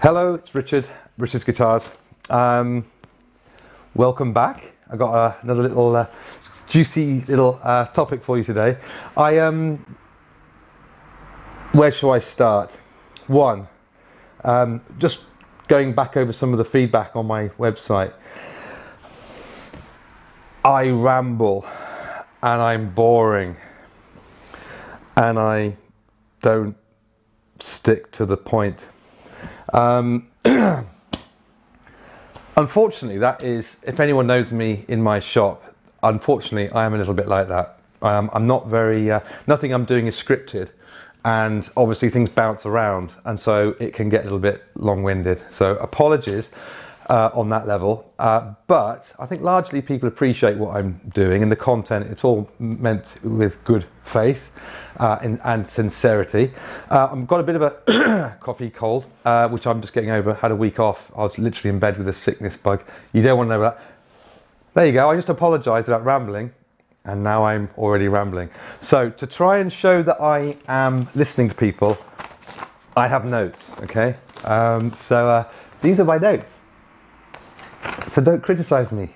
Hello, it's Richard's Guitars. Welcome back. I got another little juicy little topic for you today. Where shall I start? One, just going back over some of the feedback on my website. I ramble and I'm boring and I don't stick to the point. Unfortunately, that is, if anyone knows me in my shop, unfortunately I am a little bit like that. I'm not very, nothing I'm doing is scripted, and obviously things bounce around, and so it can get a little bit long-winded. So apologies on that level, but I think largely people appreciate what I'm doing and the content. It's all meant with good faith and sincerity. I've got a bit of a coffee cold, which I'm just getting over. Had a week off. I was literally in bed with a sickness bug. You don't want to know that. There you go. I just apologized about rambling, and now I'm already rambling. So to try and show that I am listening to people, I have notes, okay? These are my notes. So don't criticize me.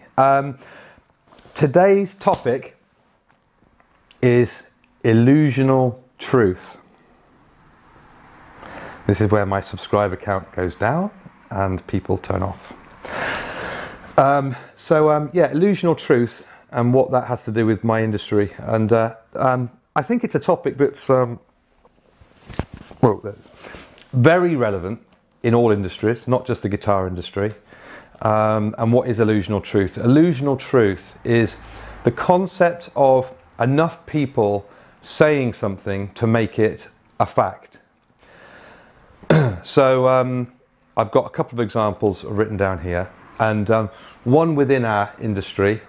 Today's topic is illusional truth. This is where my subscriber count goes down and people turn off. Yeah, illusional truth and what that has to do with my industry. And I think it's a topic that's very relevant in all industries, not just the guitar industry. And what is illusional truth? Illusional truth is the concept of enough people saying something to make it a fact. So I've got a couple of examples written down here, and one within our industry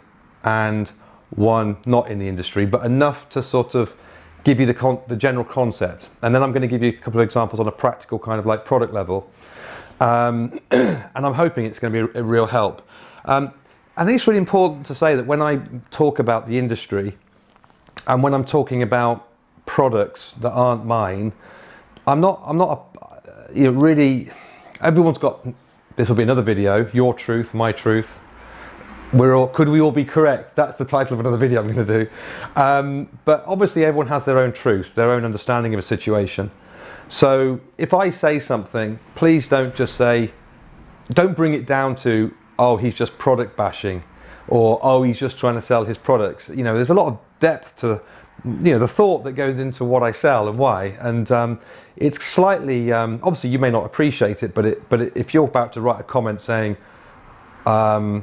and one not in the industry, but enough to sort of give you the general concept. And then I'm going to give you a couple of examples on a practical kind of like product level. And I'm hoping it's going to be a real help. I think it's really important to say that when I talk about the industry and when I'm talking about products that aren't mine, I'm not really, everyone's got, this will be another video, your truth, my truth. Could we all be correct? That's the title of another video I'm going to do. But obviously everyone has their own truth, their own understanding of a situation. So if I say something, please don't just say, don't bring it down to, oh, he's just product bashing, or oh, he's just trying to sell his products. You know, there's a lot of depth to, you know, the thought that goes into what I sell and why. And it's slightly, obviously you may not appreciate it, but if you're about to write a comment saying, you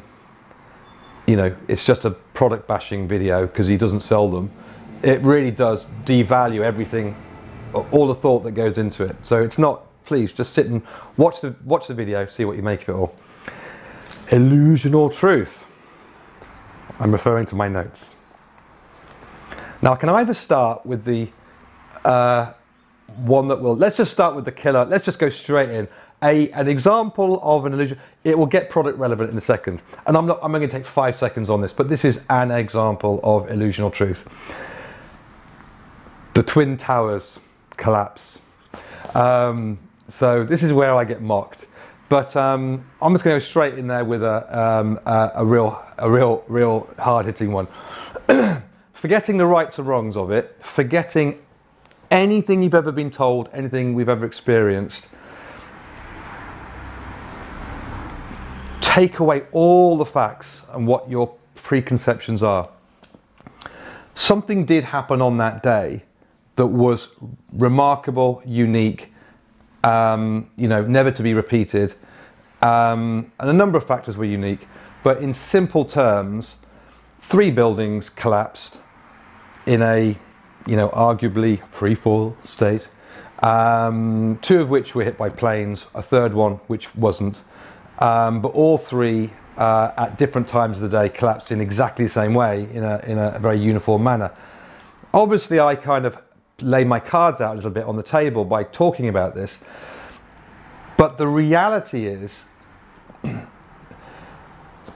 know, it's just a product bashing video because he doesn't sell them, it really does devalue everything, all the thought that goes into it. So it's not, please just sit and watch the video, see what you make of it all. Illusional truth. I'm referring to my notes. Now I can either start with the one that will, let's just start with the killer, let's just go straight in. An example of an illusion, it will get product relevant in a second. And I'm going to take 5 seconds on this, but this is an example of illusional truth. The Twin Towers collapse. So this is where I get mocked, but I'm just going to go straight in there with a real hard-hitting one. Forgetting the rights and wrongs of it, forgetting anything you've ever been told, anything we've ever experienced. Take away all the facts and what your preconceptions are. Something did happen on that day that was remarkable, unique, you know, never to be repeated, and a number of factors were unique. But in simple terms, 3 buildings collapsed in a, you know, arguably free-fall state. 2 of which were hit by planes, a third one which wasn't. But all 3 at different times of the day collapsed in exactly the same way, in a very uniform manner. Obviously, I kind of lay my cards out a little bit on the table by talking about this, but the reality is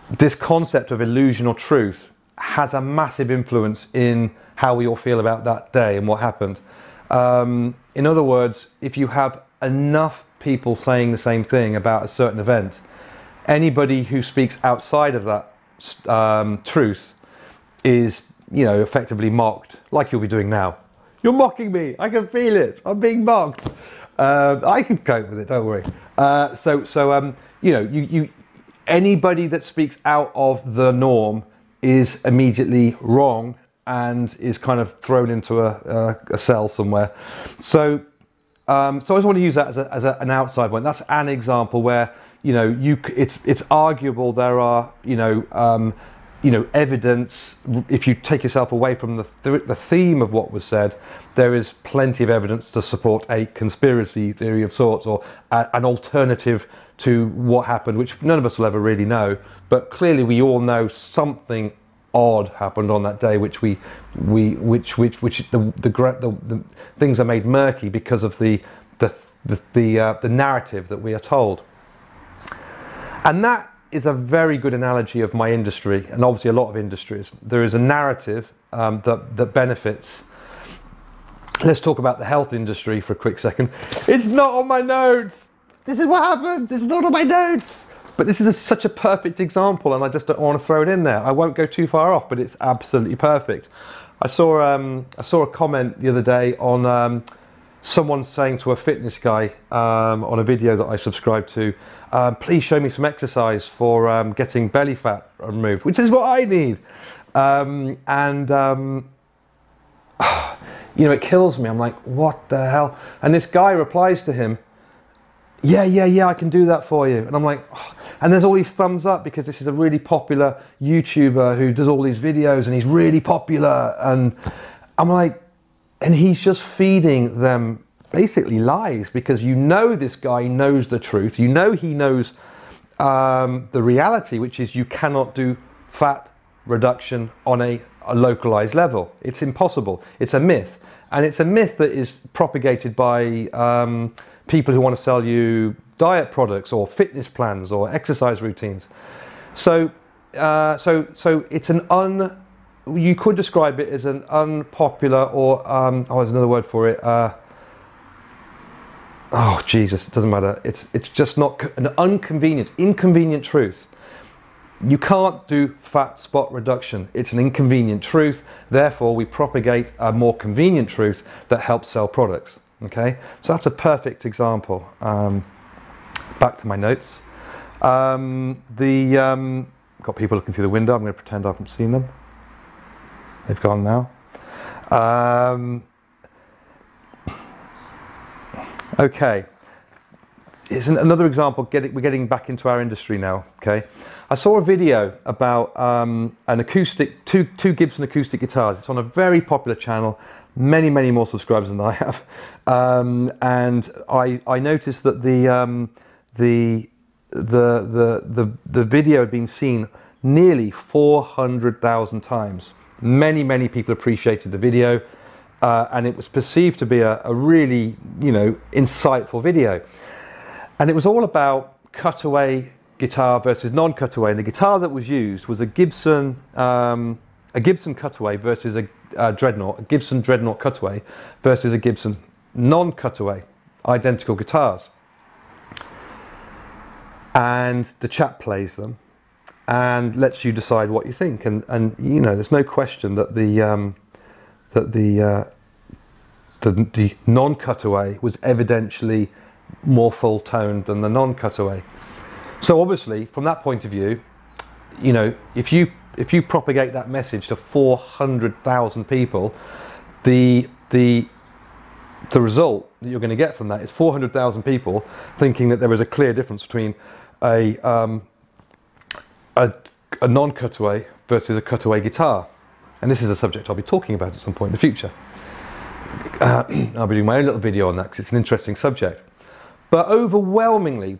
this concept of illusional truth has a massive influence in how we all feel about that day and what happened. In other words, if you have enough people saying the same thing about a certain event. Anybody who speaks outside of that truth is, you know, effectively mocked, like you'll be doing now. You're mocking me. I can feel it. I'm being mocked. I can cope with it. Don't worry. You know, anybody that speaks out of the norm is immediately wrong and is kind of thrown into a cell somewhere. So I just want to use that as an outside one. That's an example where, you know, it's arguable there are, you know, evidence. If you take yourself away from the theme of what was said, there is plenty of evidence to support a conspiracy theory of sorts, or an alternative to what happened, which none of us will ever really know. But clearly, we all know something odd happened on that day, which the things are made murky because of the narrative that we are told. And that is a very good analogy of my industry, and obviously a lot of industries. There is a narrative that benefits. Let's talk about the health industry for a quick second. It's not on my notes. This is what happens. It's not on my notes. But this is such a perfect example, and I just don't want to throw it in there. I won't go too far off, but it's absolutely perfect. I saw a comment the other day on someone saying to a fitness guy on a video that I subscribed to, please show me some exercise for getting belly fat removed, which is what I need. You know, it kills me. I'm like, what the hell? And this guy replies to him, yeah, I can do that for you. And I'm like, oh. And there's all these thumbs up because this is a really popular YouTuber who does all these videos and he's really popular. And I'm like, and he's just feeding them basically lies, because you know this guy knows the truth. You know he knows the reality, which is you cannot do fat reduction on a localized level. It's impossible. It's a myth. And it's a myth that is propagated by people who want to sell you diet products or fitness plans or exercise routines. So it's you could describe it as an unpopular, or there's another word for it. Oh Jesus, it doesn't matter. It's just not an inconvenient truth. You can't do fat spot reduction. It's an inconvenient truth. Therefore, we propagate a more convenient truth that helps sell products. Okay, so that's a perfect example. Back to my notes. Got people looking through the window. I'm going to pretend I haven't seen them. They've gone now. Okay, here's another example. We're getting back into our industry now. Okay, I saw a video about two Gibson acoustic guitars. It's on a very popular channel. Many more subscribers than I have, and I noticed that the video had been seen nearly 400,000 times. Many people appreciated the video, and it was perceived to be a really, you know, insightful video. And it was all about cutaway guitar versus non-cutaway. And the guitar that was used was a Gibson Cutaway versus a Dreadnought, a Gibson Dreadnought Cutaway versus a Gibson non-cutaway, identical guitars. And the chap plays them and lets you decide what you think. And you know, there's no question that the non-cutaway was evidently more full-toned than the non-cutaway. So obviously, from that point of view, you know, if you propagate that message to 400,000 people, the result that you're going to get from that is 400,000 people thinking that there is a clear difference between a non-cutaway versus a cutaway guitar. And this is a subject I'll be talking about at some point in the future. I'll be doing my own little video on that because it's an interesting subject. But overwhelmingly,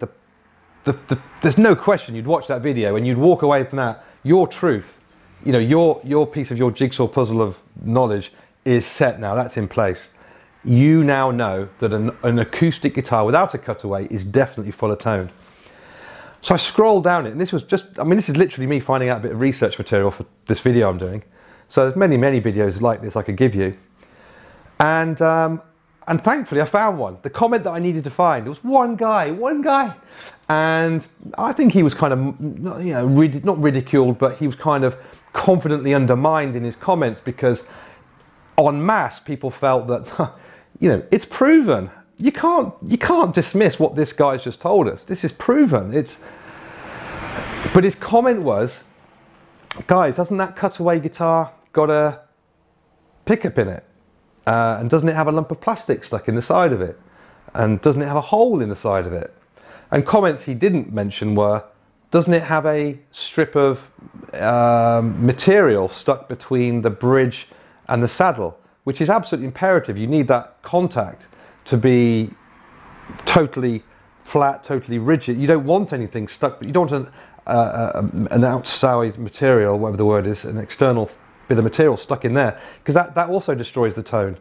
there's no question you'd watch that video and you'd walk away from that. Your truth, you know, your piece of your jigsaw puzzle of knowledge is set now. That's in place. You now know that an acoustic guitar without a cutaway is definitely fuller toned. So I scrolled down it, and this was just, I mean, this is literally me finding out a bit of research material for this video I'm doing. So there's many videos like this I could give you. And And thankfully I found one. The comment that I needed to find, it was one guy. And I think he was kind of, you know, not ridiculed, but he was kind of confidently undermined in his comments, because en masse people felt that, you know, it's proven. You can't dismiss what this guy's just told us. This is proven. But his comment was, guys, hasn't that Cutaway guitar got a pickup in it? And doesn't it have a lump of plastic stuck in the side of it? And doesn't it have a hole in the side of it? And comments he didn't mention were, doesn't it have a strip of material stuck between the bridge and the saddle? Which is absolutely imperative. You need that contact to be totally flat, totally rigid. You don't want anything stuck, but you don't want an outside material, whatever the word is, an external bit of material stuck in there, because that also destroys the tone.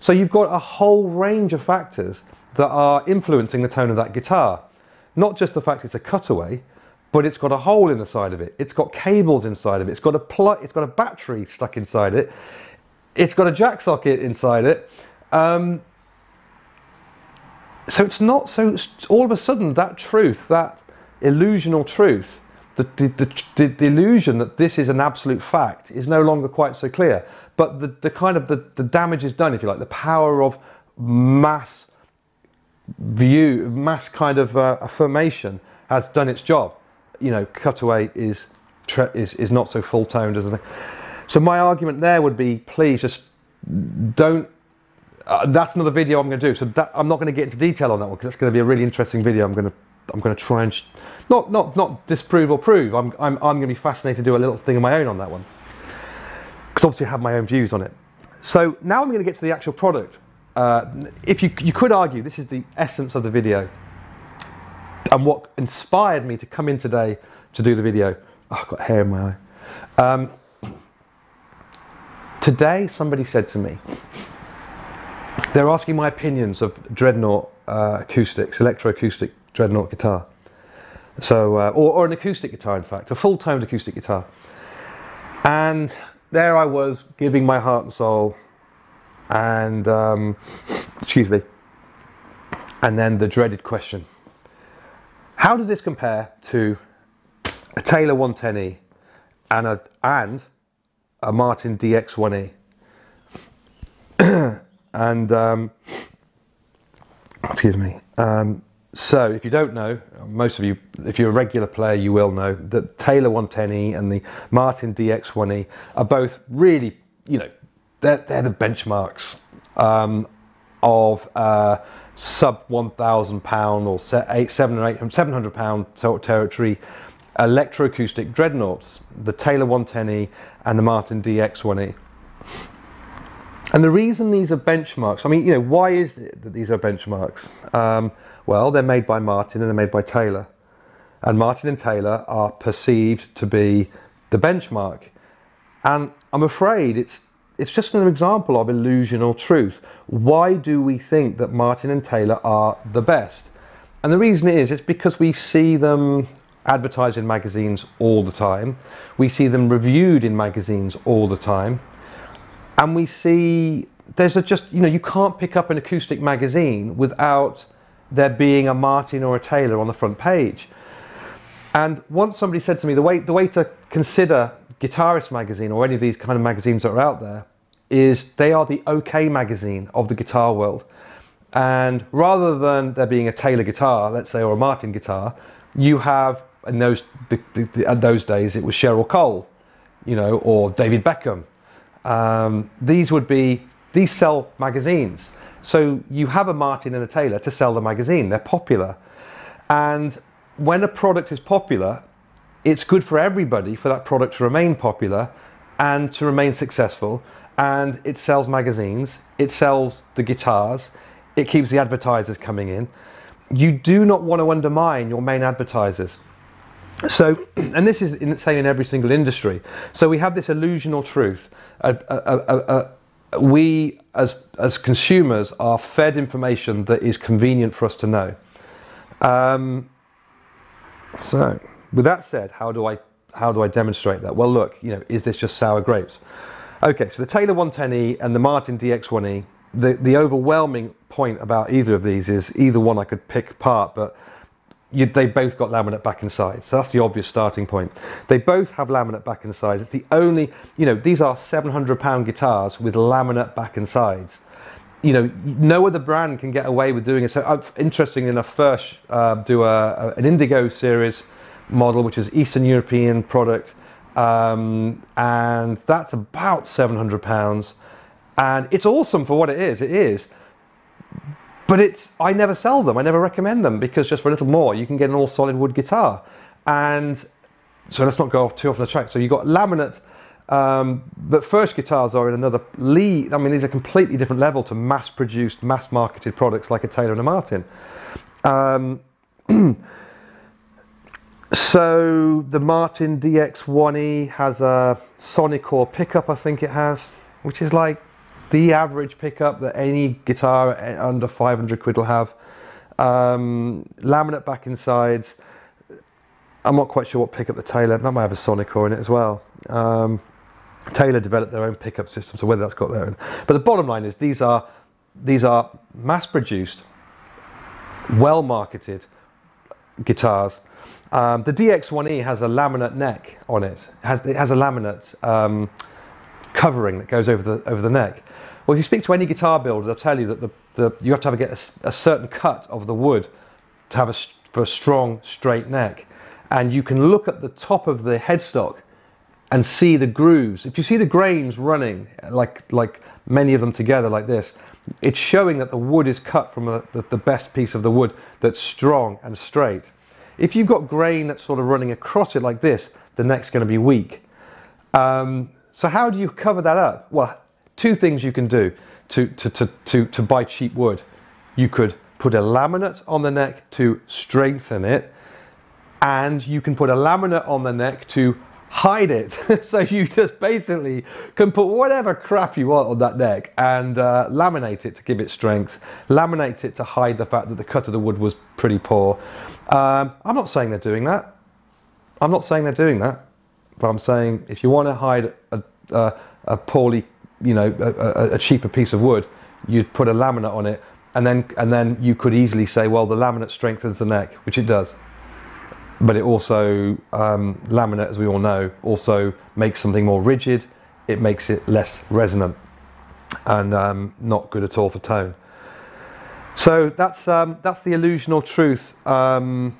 So you've got a whole range of factors that are influencing the tone of that guitar. Not just the fact it's a Cutaway, but it's got a hole in the side of it. It's got cables inside of it. It's got a battery stuck inside it. It's got a jack socket inside it. So it's not so, all of a sudden that truth, that illusional truth, the illusion that this is an absolute fact is no longer quite so clear. But the kind of the damage is done, if you like. The power of mass view, mass kind of affirmation has done its job. You know, Cutaway is not so full toned as a thing. So my argument there would be, please just don't. That's another video I'm going to do. So I'm not going to get into detail on that one, because that's going to be a really interesting video. I'm going to try and not disprove or prove. I'm going to be fascinated to do a little thing of my own on that one, because obviously I have my own views on it. So now I'm going to get to the actual product. If you could argue this is the essence of the video, and what inspired me to come in today to do the video. Oh, I've got hair in my eye. Today somebody said to me, they're asking my opinions of Dreadnought acoustics, electroacoustic Dreadnought guitar. So, or an acoustic guitar, in fact, a full-toned acoustic guitar. And there I was, giving my heart and soul, and excuse me. And then the dreaded question: how does this compare to a Taylor 110E and a Martin DX1E? And excuse me. So if you don't know, most of you, if you're a regular player, you will know that Taylor 110E and the Martin DX1E are both really, you know, they're the benchmarks of sub £1,000 or £700 territory electroacoustic dreadnoughts, the Taylor 110E and the Martin DX1E. And the reason these are benchmarks, I mean, you know, why is it that these are benchmarks? Well, they're made by Martin and they're made by Taylor. And Martin and Taylor are perceived to be the benchmark. And I'm afraid it's just another example of illusional truth. Why do we think that Martin and Taylor are the best? And the reason is, it's because we see them advertised in magazines all the time. We see them reviewed in magazines all the time. And we see, you know, you can't pick up an acoustic magazine without there being a Martin or a Taylor on the front page. And once somebody said to me, the way to consider Guitarist magazine or any of these kind of magazines that are out there is they are the OK magazine of the guitar world. And rather than there being a Taylor guitar, let's say, or a Martin guitar, you have, in those days, it was Cheryl Cole, you know, or David Beckham. These sell magazines. So you have a Martin and a Taylor to sell the magazine. They're popular. And when a product is popular, it's good for everybody for that product to remain popular and to remain successful. And it sells magazines, it sells the guitars, it keeps the advertisers coming in. You do not want to undermine your main advertisers. So, and this is in every single industry. So we have this illusional truth. We as consumers are fed information that is convenient for us to know. So with that said, how do I demonstrate that? Well, look, you know, is this just sour grapes? Okay, so the Taylor 110E and the Martin DX1E the overwhelming point about either of these is either one I could pick apart, but they both got laminate back and sides. So that's the obvious starting point. They both have laminate back and sides. It's the only, you know, these are £700 guitars with laminate back and sides. You know, no other brand can get away with doing it. So interestingly enough, First do an Indigo series model, which is Eastern European product, and that's about £700. And it's awesome for what it is. But I never sell them, I never recommend them, because just for a little more you can get an all solid wood guitar. And so let's not go off too off the track. So you've got laminate, but First guitars are in another league. I mean, these are completely different level to mass produced, mass marketed products like a Taylor and a Martin. So the Martin DX1E has a sonic core pickup, I think it has, which is like the average pickup that any guitar under 500 quid will have. Laminate back and sides. I'm not quite sure what pickup the Taylor, that might have a sonic core in it as well. Taylor developed their own pickup system, so whether that's got their own. But the bottom line is these are mass produced, well marketed guitars. The DX1E has a laminate neck on it. It has a laminate covering that goes over the neck. Well, if you speak to any guitar builder, they'll tell you that you have to get a certain cut of the wood to have for a strong, straight neck. And you can look at the top of the headstock and see the grooves. If you see the grains running, like many of them together like this, it's showing that the wood is cut from the best piece of the wood that's strong and straight. If you've got grain that's sort of running across it like this, the neck's going to be weak. So how do you cover that up? Well, two things you can do to buy cheap wood. You could put a laminate on the neck to strengthen it, and you can put a laminate on the neck to hide it. So you just basically can put whatever crap you want on that neck and laminate it to give it strength, laminate it to hide the fact that the cut of the wood was pretty poor. I'm not saying they're doing that. I'm not saying they're doing that, but I'm saying if you want to hide a poorly, you know, a cheaper piece of wood, you'd put a laminate on it, and then you could easily say, well, the laminate strengthens the neck, which it does. But it also, laminate, as we all know, also makes something more rigid. It makes it less resonant and not good at all for tone. So that's the illusional truth. Well,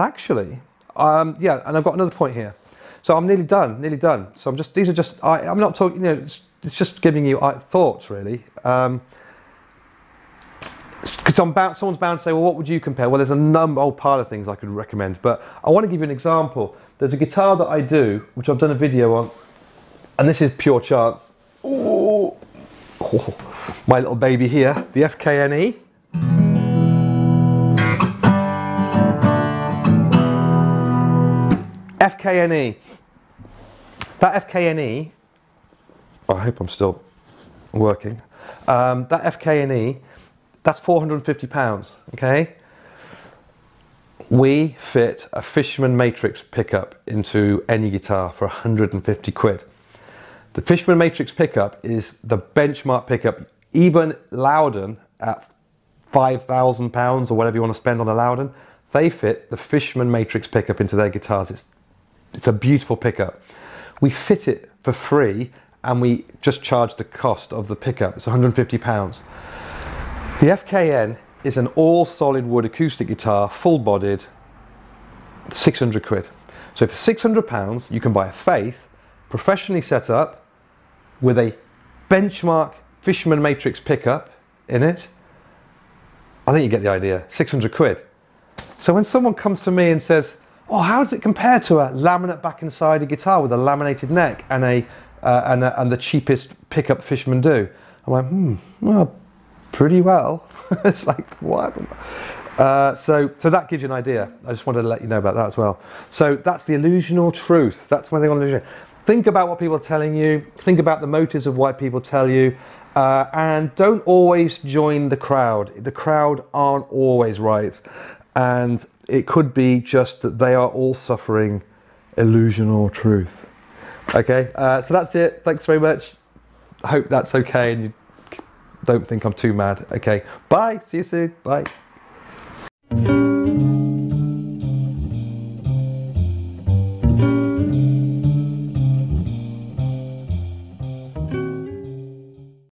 actually, yeah, and I've got another point here. So I'm nearly done. So these are just, I'm not talking, you know, it's just giving you thoughts, really. Because someone's bound to say, well, what would you compare? Well, there's a whole pile of things I could recommend, but I want to give you an example. There's a guitar that I do, which I've done a video on, and this is pure chance. Ooh. Oh, my little baby here, the FKN-E. FKN-E. That FKN-E, I hope I'm still working. That FKN-E, that's £450, okay? We fit a Fishman Matrix pickup into any guitar for 150 quid. The Fishman Matrix pickup is the benchmark pickup. Even Lowden at £5,000 or whatever you want to spend on a Lowden, they fit the Fishman Matrix pickup into their guitars. It's a beautiful pickup. We fit it for free and we just charge the cost of the pickup. It's £150. The FKN is an all solid wood acoustic guitar, full bodied, 600 quid. So for £600 you can buy a Faith, professionally set up, with a benchmark Fishman Matrix pickup in it. I think you get the idea, 600 quid. So when someone comes to me and says, oh, how does it compare to a laminate back and side guitar with a laminated neck and the cheapest pickup Fishman do? I'm like, well, pretty well. It's like, what? So that gives you an idea. I just wanted to let you know about that as well. So that's the illusional truth. That's one thing on illusion. Think about what people are telling you. Think about the motives of why people tell you. And don't always join the crowd. The crowd aren't always right. And it could be just that they are all suffering illusional truth. Okay, so that's it. Thanks very much. I hope that's okay and you don't think I'm too mad. Okay, bye, see you soon, bye.